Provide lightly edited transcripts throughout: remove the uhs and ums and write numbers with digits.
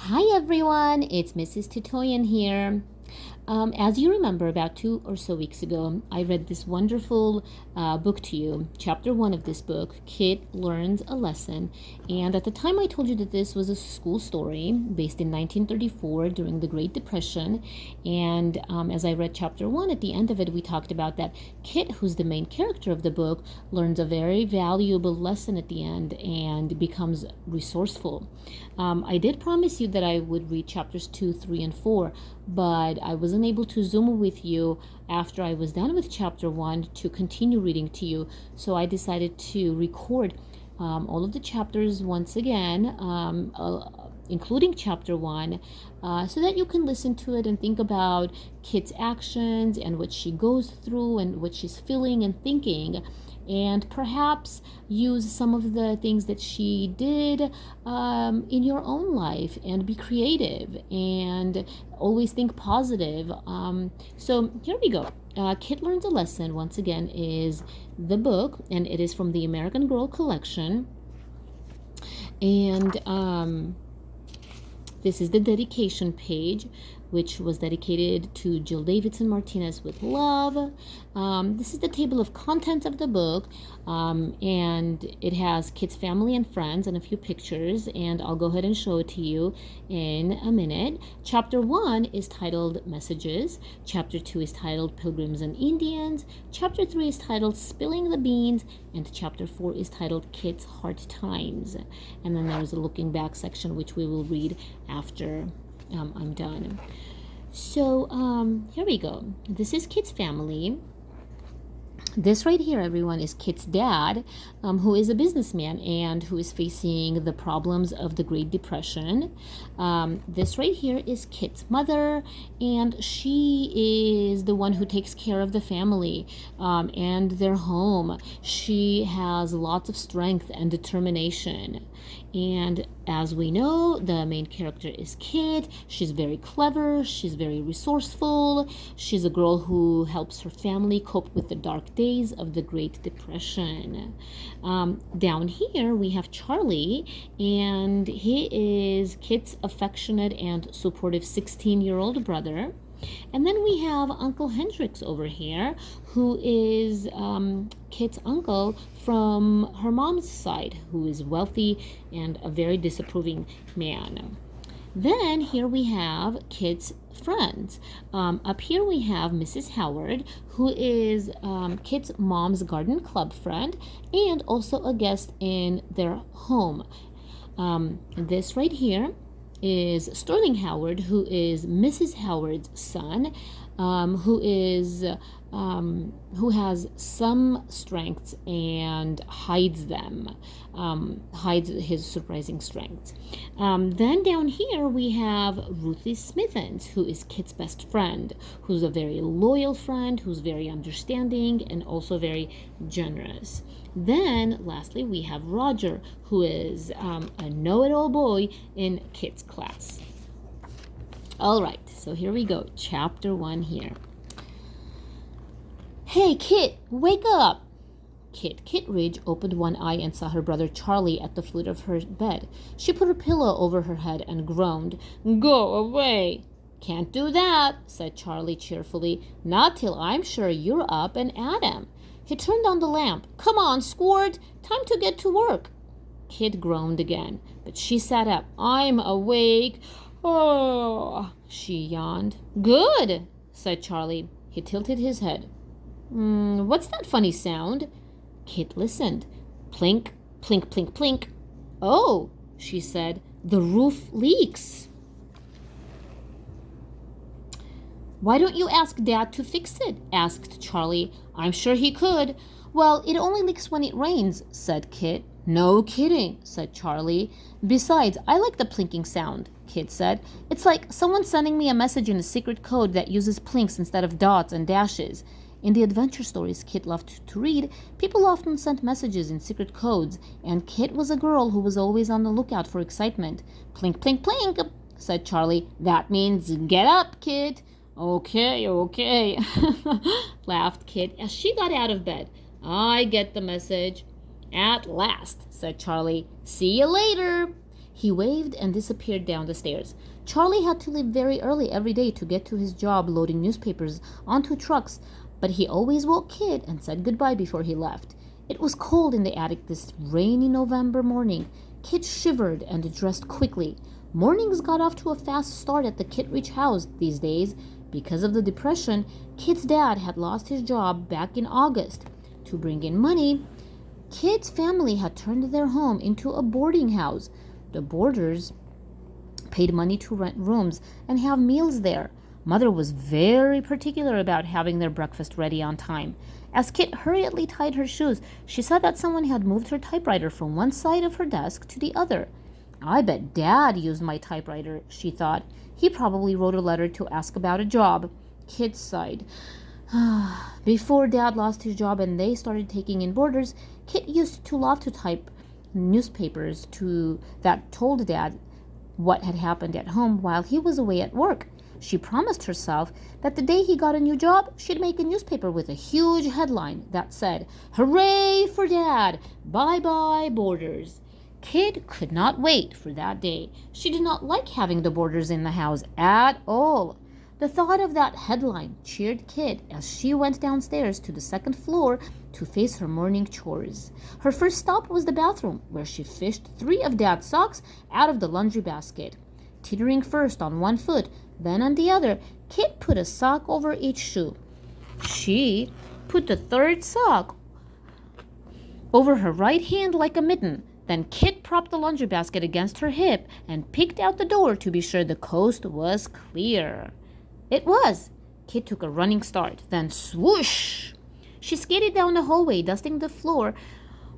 Hi everyone, it's Mrs. Titoyan here. As you remember, about 2 or so weeks ago, I read this wonderful book to you, chapter 1 of this book, Kit Learns a Lesson. And at the time, I told you that this was a school story based in 1934 during the Great Depression. And as I read chapter 1, at the end of it, we talked about that Kit, who's the main character of the book, learns a very valuable lesson at the end and becomes resourceful. I did promise you that I would read chapters 2, 3, and 4, but I wasn't able to Zoom with you after I was done with chapter 1 to continue reading to you. So I decided to record all of the chapters once again, including chapter 1, so that you can listen to it and think about Kit's actions and what she goes through and what she's feeling and thinking, and perhaps use some of the things that she did in your own life and be creative and always think positive. So here we go. Kit Learns a Lesson, once again, is the book, and it is from the American Girl collection. And this is the dedication page, which was dedicated to Jill Davidson Martinez with love. This is the table of contents of the book, and it has Kit's family and friends and a few pictures, and I'll go ahead and show it to you in a minute. Chapter 1 is titled Messages. Chapter 2 is titled Pilgrims and Indians. Chapter 3 is titled Spilling the Beans, and Chapter 4 is titled Kit's Hard Times. And then there's a looking back section, which we will read after I'm done. So here we go. This is Kit's family. This right here, everyone, is Kit's dad, who is a businessman and who is facing the problems of the Great Depression. This right here is Kit's mother, and she is the one who takes care of the family and their home. She has lots of strength and determination. And as we know, the main character is Kit. She's very clever. She's very resourceful. She's a girl who helps her family cope with the dark days of the Great Depression. Down here, we have Charlie, and he is Kit's affectionate and supportive 16-year-old brother. And then we have Uncle Hendrix over here, who is Kit's uncle from her mom's side, who is wealthy and a very disapproving man. Then here we have Kit's friends. Up here we have Mrs. Howard, who is Kit's mom's garden club friend and also a guest in their home. This right here is Sterling Howard, who is Mrs. Howard's son, who has some strengths and hides them, hides his surprising strengths. Then down here we have Ruthie Smithens, who is Kit's best friend, who's a very loyal friend, who's very understanding and also very generous. Then, lastly, we have Roger, who is a know-it-all boy in Kit's class. All right, so here we go. Chapter 1 here. Hey, Kit, wake up! Kit Kittredge opened one eye and saw her brother Charlie at the foot of her bed. She put her pillow over her head and groaned. Go away! Can't do that, said Charlie cheerfully. Not till I'm sure you're up and at 'em. He turned on the lamp. Come on, Squirt, time to get to work. Kit groaned again, but she sat up. I'm awake. Oh, she yawned. Good, said Charlie. He tilted his head. What's that funny sound? Kit listened. Plink, plink, plink, plink. Oh, she said, the roof leaks. Why don't you ask Dad to fix it? Asked Charlie. I'm sure he could. Well, it only leaks when it rains, said Kit. No kidding, said Charlie. Besides, I like the plinking sound, Kit said. It's like someone sending me a message in a secret code that uses plinks instead of dots and dashes. In the adventure stories Kit loved to read, people often sent messages in secret codes, and Kit was a girl who was always on the lookout for excitement. Plink, plink, plink, said Charlie. That means get up, Kit. Okay, laughed Kit as she got out of bed. I get the message. At last, said Charlie. See you later. He waved and disappeared down the stairs. Charlie had to leave very early every day to get to his job loading newspapers onto trucks, but he always woke Kit and said goodbye before he left. It was cold in the attic this rainy November morning. Kit shivered and dressed quickly. Mornings got off to a fast start at the Kittredge house these days. Because of the depression, Kit's dad had lost his job back in August. To bring in money, Kit's family had turned their home into a boarding house. The boarders paid money to rent rooms and have meals there. Mother was very particular about having their breakfast ready on time. As Kit hurriedly tied her shoes, she saw that someone had moved her typewriter from one side of her desk to the other. I bet Dad used my typewriter, she thought. He probably wrote a letter to ask about a job. Kit sighed. Before Dad lost his job and they started taking in boarders, Kit used to love to type newspapers that told Dad what had happened at home while he was away at work. She promised herself that the day he got a new job, she'd make a newspaper with a huge headline that said, "Hooray for Dad! Bye-bye, boarders." Kit could not wait for that day. She did not like having the boarders in the house at all. The thought of that headline cheered Kit as she went downstairs to the second floor to face her morning chores. Her first stop was the bathroom, where she fished 3 of Dad's socks out of the laundry basket. Teetering first on one foot, then on the other, Kit put a sock over each shoe. She put the third sock over her right hand like a mitten. Then Kit propped the laundry basket against her hip and peeked out the door to be sure the coast was clear. It was. Kit took a running start, then swoosh! She skated down the hallway, dusting the floor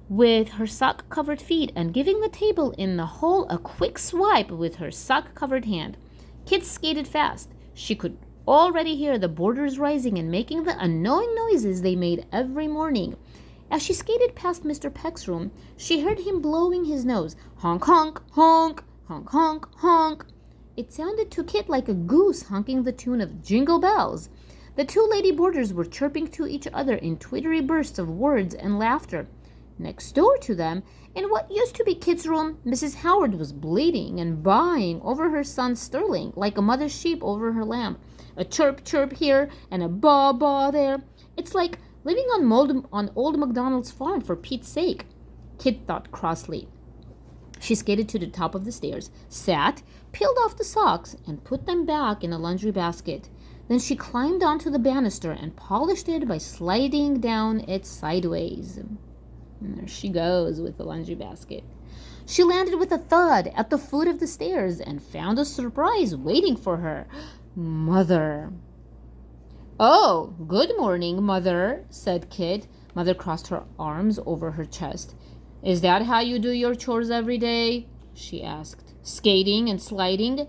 with her sock-covered feet and giving the table in the hall a quick swipe with her sock-covered hand. Kit skated fast. She could already hear the boarders rising and making the annoying noises they made every morning. As she skated past Mr. Peck's room, she heard him blowing his nose. Honk, honk, honk, honk, honk, honk. It sounded to Kit like a goose honking the tune of Jingle Bells. The 2 lady boarders were chirping to each other in twittery bursts of words and laughter. Next door to them, in what used to be Kit's room, Mrs. Howard was bleating and baaing over her son Sterling like a mother sheep over her lamb. A chirp chirp here and a baa baa there. It's like living on old MacDonald's farm, for Pete's sake, Kit thought crossly. She skated to the top of the stairs, sat, peeled off the socks, and put them back in a laundry basket. Then she climbed onto the banister and polished it by sliding down it sideways. And there she goes with the laundry basket. She landed with a thud at the foot of the stairs and found a surprise waiting for her. Mother. "Oh, good morning, Mother," said Kit. Mother crossed her arms over her chest. "Is that how you do your chores every day?" she asked. "Skating and sliding?"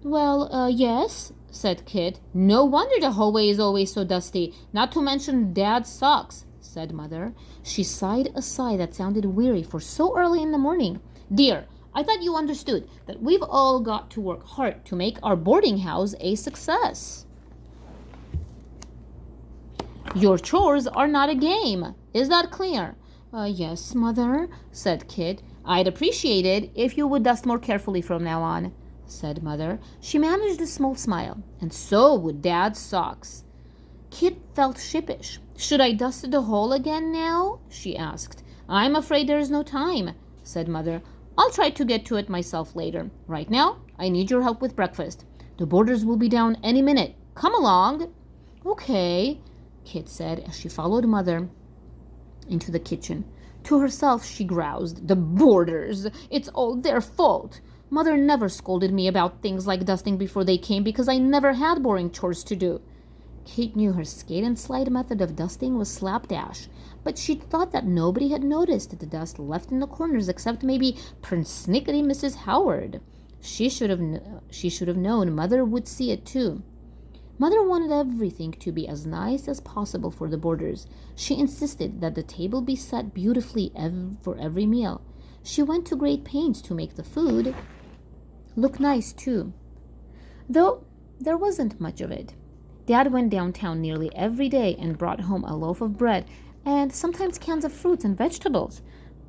Yes," said Kit. "No wonder the hallway is always so dusty, not to mention Dad's socks," said Mother. She sighed a sigh that sounded weary for so early in the morning. "Dear, I thought you understood that we've all got to work hard to make our boarding house a success. Your chores are not a game. Is that clear?" Yes, Mother," said Kit. "I'd appreciate it if you would dust more carefully from now on," said Mother. She managed a small smile. "And so would Dad's socks." Kit felt sheepish. "Should I dust the hall again now?" she asked. "I'm afraid there is no time," said Mother. "I'll try to get to it myself later. Right now, I need your help with breakfast. The boarders will be down any minute. Come along." "Okay," Kit said as she followed Mother into the kitchen. To herself, she groused, "The boarders! It's all their fault. Mother never scolded me about things like dusting before they came because I never had boring chores to do." Kate knew her skate and slide method of dusting was slapdash, but she thought that nobody had noticed the dust left in the corners except maybe persnickety Mrs. Howard. She should have known Mother would see it too. Mother wanted everything to be as nice as possible for the boarders. She insisted that the table be set beautifully for every meal. She went to great pains to make the food look nice too, though there wasn't much of it. Dad went downtown nearly every day and brought home a loaf of bread and sometimes cans of fruits and vegetables.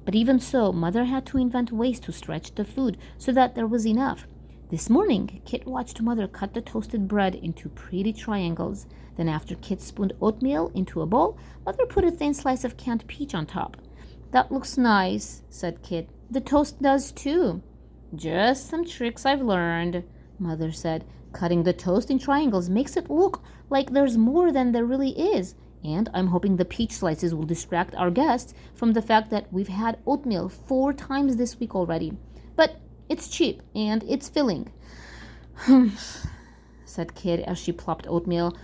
But even so, Mother had to invent ways to stretch the food so that there was enough. This morning, Kit watched Mother cut the toasted bread into pretty triangles. Then after Kit spooned oatmeal into a bowl, Mother put a thin slice of canned peach on top. "That looks nice," said Kit. "The toast does too." "Just some tricks I've learned," Mother said. "Cutting the toast in triangles makes it look like there's more than there really is. And I'm hoping the peach slices will distract our guests from the fact that we've had oatmeal 4 times this week already. But it's cheap and it's filling." "Humph," said Kit as she plopped oatmeal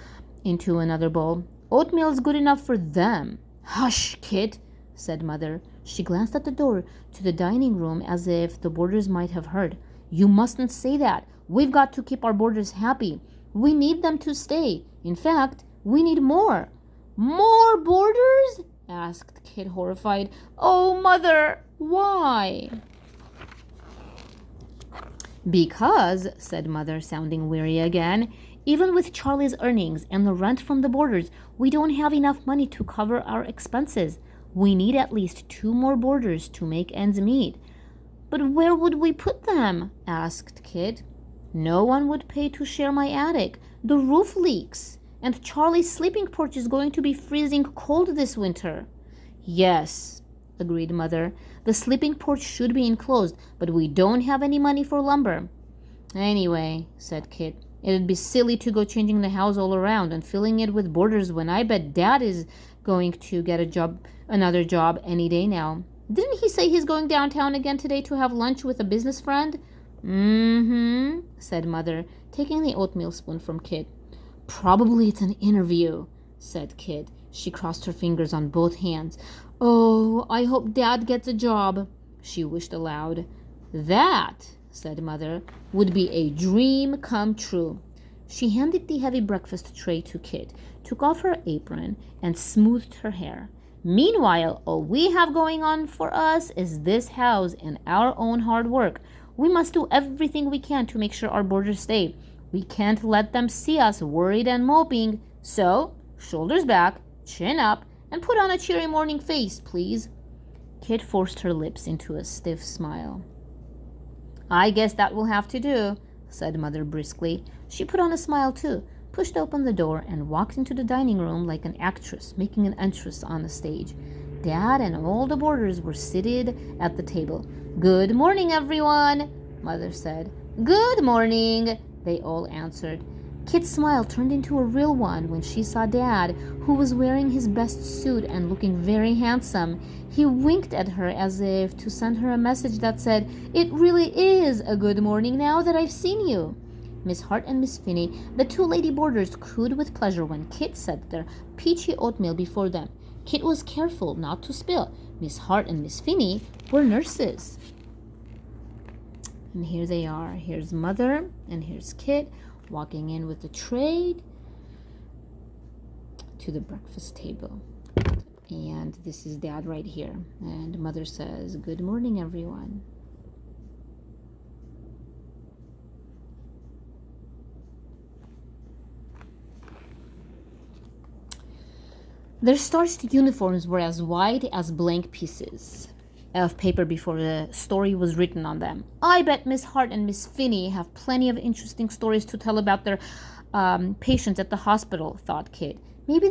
into another bowl. "Oatmeal's good enough for them." "Hush, Kit," said Mother. She glanced at the door to the dining room as if the boarders might have heard. "You mustn't say that. We've got to keep our boarders happy. We need them to stay. In fact, we need more." "More boarders?" asked Kit, horrified. "Oh, Mother, why?" "Because," said Mother, sounding weary again, "even with Charlie's earnings and the rent from the boarders, we don't have enough money to cover our expenses. We need at least 2 more boarders to make ends meet." "But where would we put them?" asked Kit. "No one would pay to share my attic. The roof leaks, and Charlie's sleeping porch is going to be freezing cold this winter." "Yes," agreed Mother. "The sleeping porch should be enclosed, but we don't have any money for lumber." "Anyway," said Kit, "it'd be silly to go changing the house all around and filling it with boarders when I bet Dad is going to get another job any day now. Didn't he say he's going downtown again today to have lunch with a business friend?" "Mm-hmm," said Mother, taking the oatmeal spoon from Kit. "Probably it's an interview," said Kit. She crossed her fingers on both hands. "Oh, I hope Dad gets a job," she wished aloud. "That," said Mother, "would be a dream come true." She handed the heavy breakfast tray to Kit, took off her apron, and smoothed her hair. "Meanwhile, all we have going on for us is this house and our own hard work. We must do everything we can to make sure our boarders stay. We can't let them see us worried and moping. So, shoulders back, chin up, and put on a cheery morning face, please." Kit forced her lips into a stiff smile. "I guess that will have to do," said Mother briskly. She put on a smile too, pushed open the door, and walked into the dining room like an actress making an entrance on a stage. Dad and all the boarders were seated at the table. "Good morning, everyone," Mother said. "Good morning," they all answered. Kit's smile turned into a real one when she saw Dad, who was wearing his best suit and looking very handsome. He winked at her as if to send her a message that said, "It really is a good morning now that I've seen you." Miss Hart and Miss Finney, the 2 lady boarders, cooed with pleasure when Kit set their peachy oatmeal before them. Kit was careful not to spill. Miss Hart and Miss Finney were nurses. And here they are. Here's Mother and here's Kit walking in with the tray to the breakfast table. And this is Dad right here. And Mother says, "Good morning, everyone." Their starched uniforms were as white as blank pieces of paper before the story was written on them. "I bet Miss Hart and Miss Finney have plenty of interesting stories to tell about their patients at the hospital," thought Kit. Maybe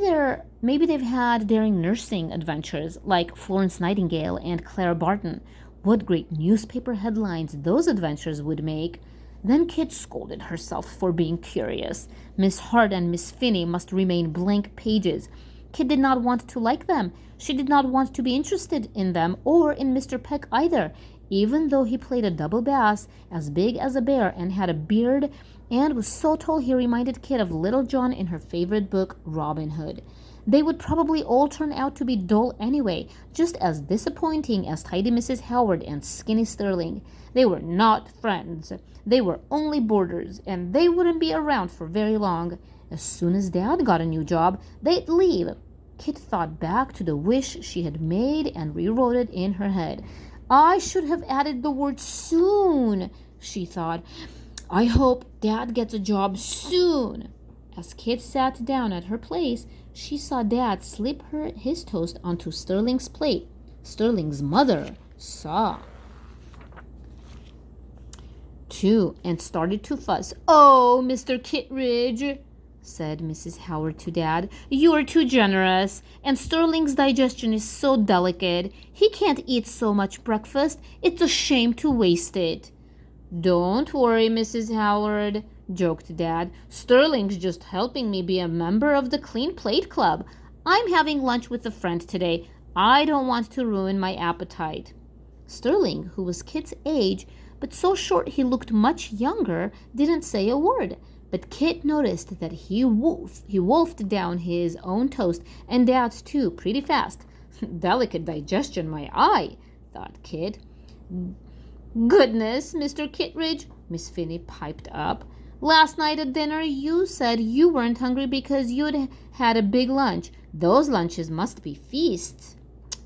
they've had daring nursing adventures like Florence Nightingale and Clara Barton. What great newspaper headlines those adventures would make. Then Kit scolded herself for being curious. Miss Hart and Miss Finney must remain blank pages. Kit did not want to like them. She did not want to be interested in them or in Mr. Peck either, even though he played a double bass as big as a bear and had a beard and was so tall he reminded Kit of Little John in her favorite book, Robin Hood. They would probably all turn out to be dull anyway, just as disappointing as Tidy Mrs. Howard and Skinny Sterling. They were not friends. They were only boarders, and they wouldn't be around for very long. As soon as Dad got a new job, they'd leave. Kit thought back to the wish she had made and rewrote it in her head. "I should have added the word soon," she thought. "I hope Dad gets a job soon." As Kit sat down at her place, she saw Dad slip his toast onto Sterling's plate. Sterling's mother saw too and started to fuss. "Oh, Mr. Kittredge," said Mrs. Howard to Dad, "you are too generous, and Sterling's digestion is so delicate. He can't eat so much breakfast. It's a shame to waste it." "Don't worry, Mrs. Howard," joked Dad. "Sterling's just helping me be a member of the Clean Plate Club. I'm having lunch with a friend today. I don't want to ruin my appetite." Sterling, who was Kit's age, but so short he looked much younger, didn't say a word. But Kit noticed that he wolfed down his own toast, and Dad's too, pretty fast. "Delicate digestion, my eye," thought Kit. "Goodness, Mr. Kittredge," Miss Finney piped up. "Last night at dinner you said you weren't hungry because you'd had a big lunch. Those lunches must be feasts."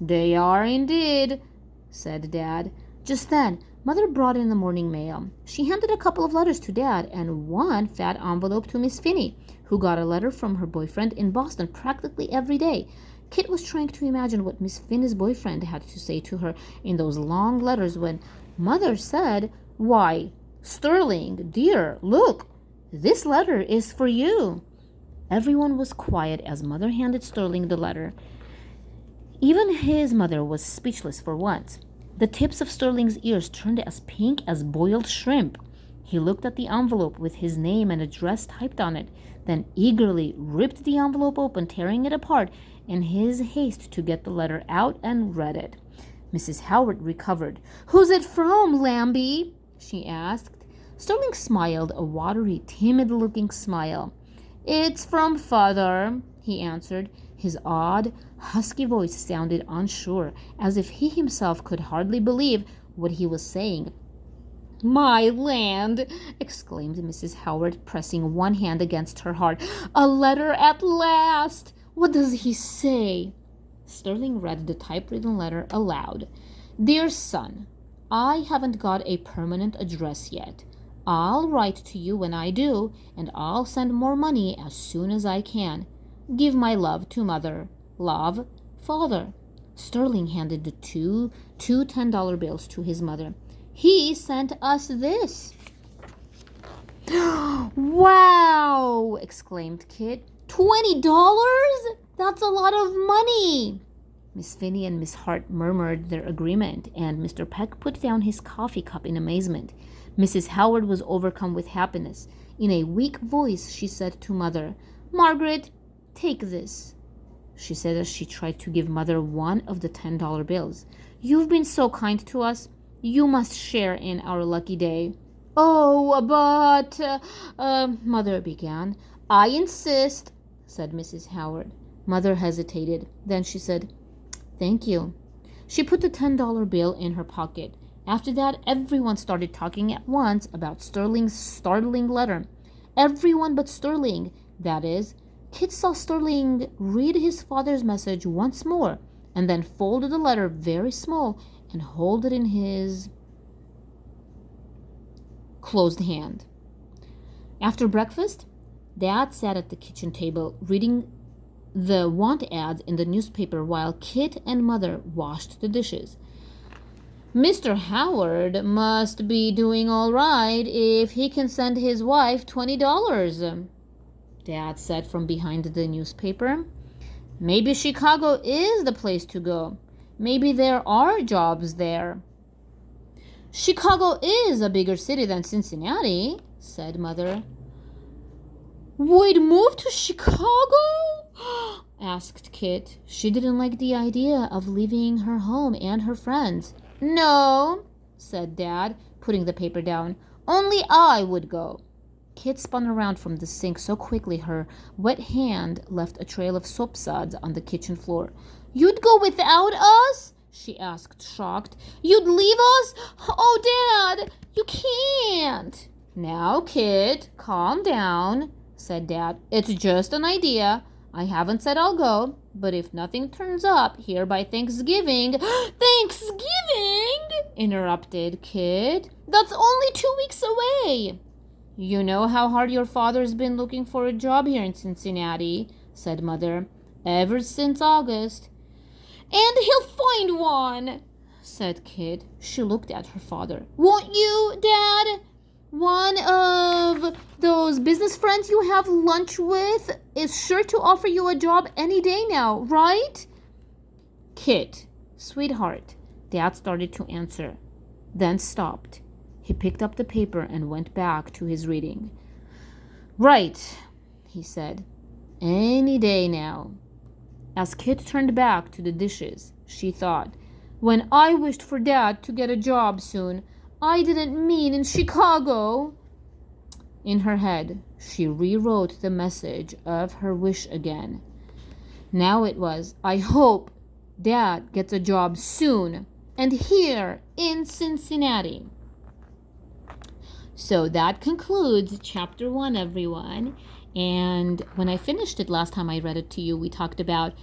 "They are indeed," said Dad. Just then, Mother brought in the morning mail. She handed a couple of letters to Dad and one fat envelope to Miss Finney, who got a letter from her boyfriend in Boston practically every day. Kit was trying to imagine what Miss Finney's boyfriend had to say to her in those long letters when Mother said, "Why, Sterling, dear, look, this letter is for you." Everyone was quiet as Mother handed Sterling the letter. Even his mother was speechless for once. The tips of Sterling's ears turned as pink as boiled shrimp. He looked at the envelope with his name and address typed on it, then eagerly ripped the envelope open, tearing it apart in his haste to get the letter out, and read it. Mrs. Howard recovered. "Who's it from, Lambie?" she asked. Sterling smiled, a watery, timid-looking smile. "It's from Father," he answered. His odd, husky voice sounded unsure, as if he himself could hardly believe what he was saying. "My land!" exclaimed Mrs. Howard, pressing one hand against her heart. "A letter at last! What does he say?" Sterling read the typewritten letter aloud. "Dear son, I haven't got a permanent address yet. I'll write to you when I do, and I'll send more money as soon as I can. Give my love to Mother. Love, Father." Sterling handed the two $10 bills to his mother. "He sent us this." "Wow!" exclaimed Kit. $20? That's a lot of money." Miss Finney and Miss Hart murmured their agreement, and Mr. Peck put down his coffee cup in amazement. Mrs. Howard was overcome with happiness. In a weak voice, she said to Mother, "Margaret, take this," she said as she tried to give Mother one of the $10 bills. "You've been so kind to us. You must share in our lucky day." "Oh, but," Mother began. "I insist," said Mrs. Howard. Mother hesitated. Then she said, "Thank you." She put the $10 bill in her pocket. After that, everyone started talking at once about Sterling's startling letter. Everyone but Sterling, that is. Kit saw Sterling read his father's message once more, and then fold the letter very small and hold it in his closed hand. After breakfast, Dad sat at the kitchen table reading the want ads in the newspaper while Kit and Mother washed the dishes. "Mr. Howard must be doing all right if he can send his wife $20, Dad said from behind the newspaper. "Maybe Chicago is the place to go. Maybe there are jobs there." "Chicago is a bigger city than Cincinnati," said Mother. "We'd move to Chicago?" asked Kit. She didn't like the idea of leaving her home and her friends. "No," said Dad, putting the paper down. "Only I would go." Kit spun around from the sink so quickly her wet hand left a trail of soap suds on the kitchen floor. "You'd go without us?" she asked, shocked. "You'd leave us? Oh, Dad, you can't." "Now, Kit, calm down," said Dad. "It's just an idea. I haven't said I'll go, but if nothing turns up here by Thanksgiving—" "Thanksgiving?" interrupted Kit. "That's only 2 weeks away." "You know how hard your father's been looking for a job here in Cincinnati," said Mother, "ever since August." And he'll find one, said Kit. She looked at her father. Won't you, Dad? One of those business friends you have lunch with is sure to offer you a job any day now, right? Kit, sweetheart, Dad started to answer, then stopped. He picked up the paper and went back to his reading. Right, he said. Any day now. As Kit turned back to the dishes, she thought, when I wished for Dad to get a job soon, I didn't mean in Chicago. In her head, she rewrote the message of her wish again. Now it was, I hope Dad gets a job soon, and here in Cincinnati. So that concludes chapter 1, everyone. And when I finished it last time I read it to you, we talked about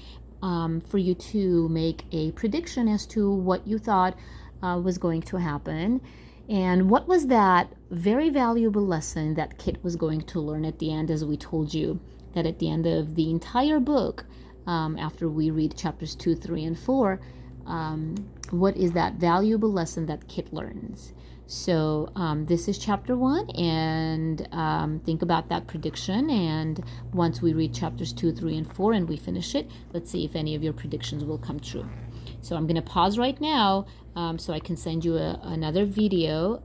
for you to make a prediction as to what you thought was going to happen. And what was that very valuable lesson that Kit was going to learn at the end, as we told you that at the end of the entire book, after we read chapters 2, 3, and 4, what is that valuable lesson that Kit learns? So this is chapter 1, and think about that prediction. And once we read chapters 2, 3, and 4 and we finish it, let's see if any of your predictions will come true. So I'm going to pause right now so I can send you another video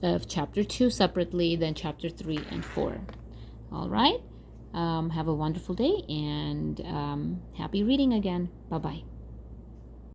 of chapter 2 separately, then chapter 3 and 4. All right? Have a wonderful day, and happy reading again. Bye-bye.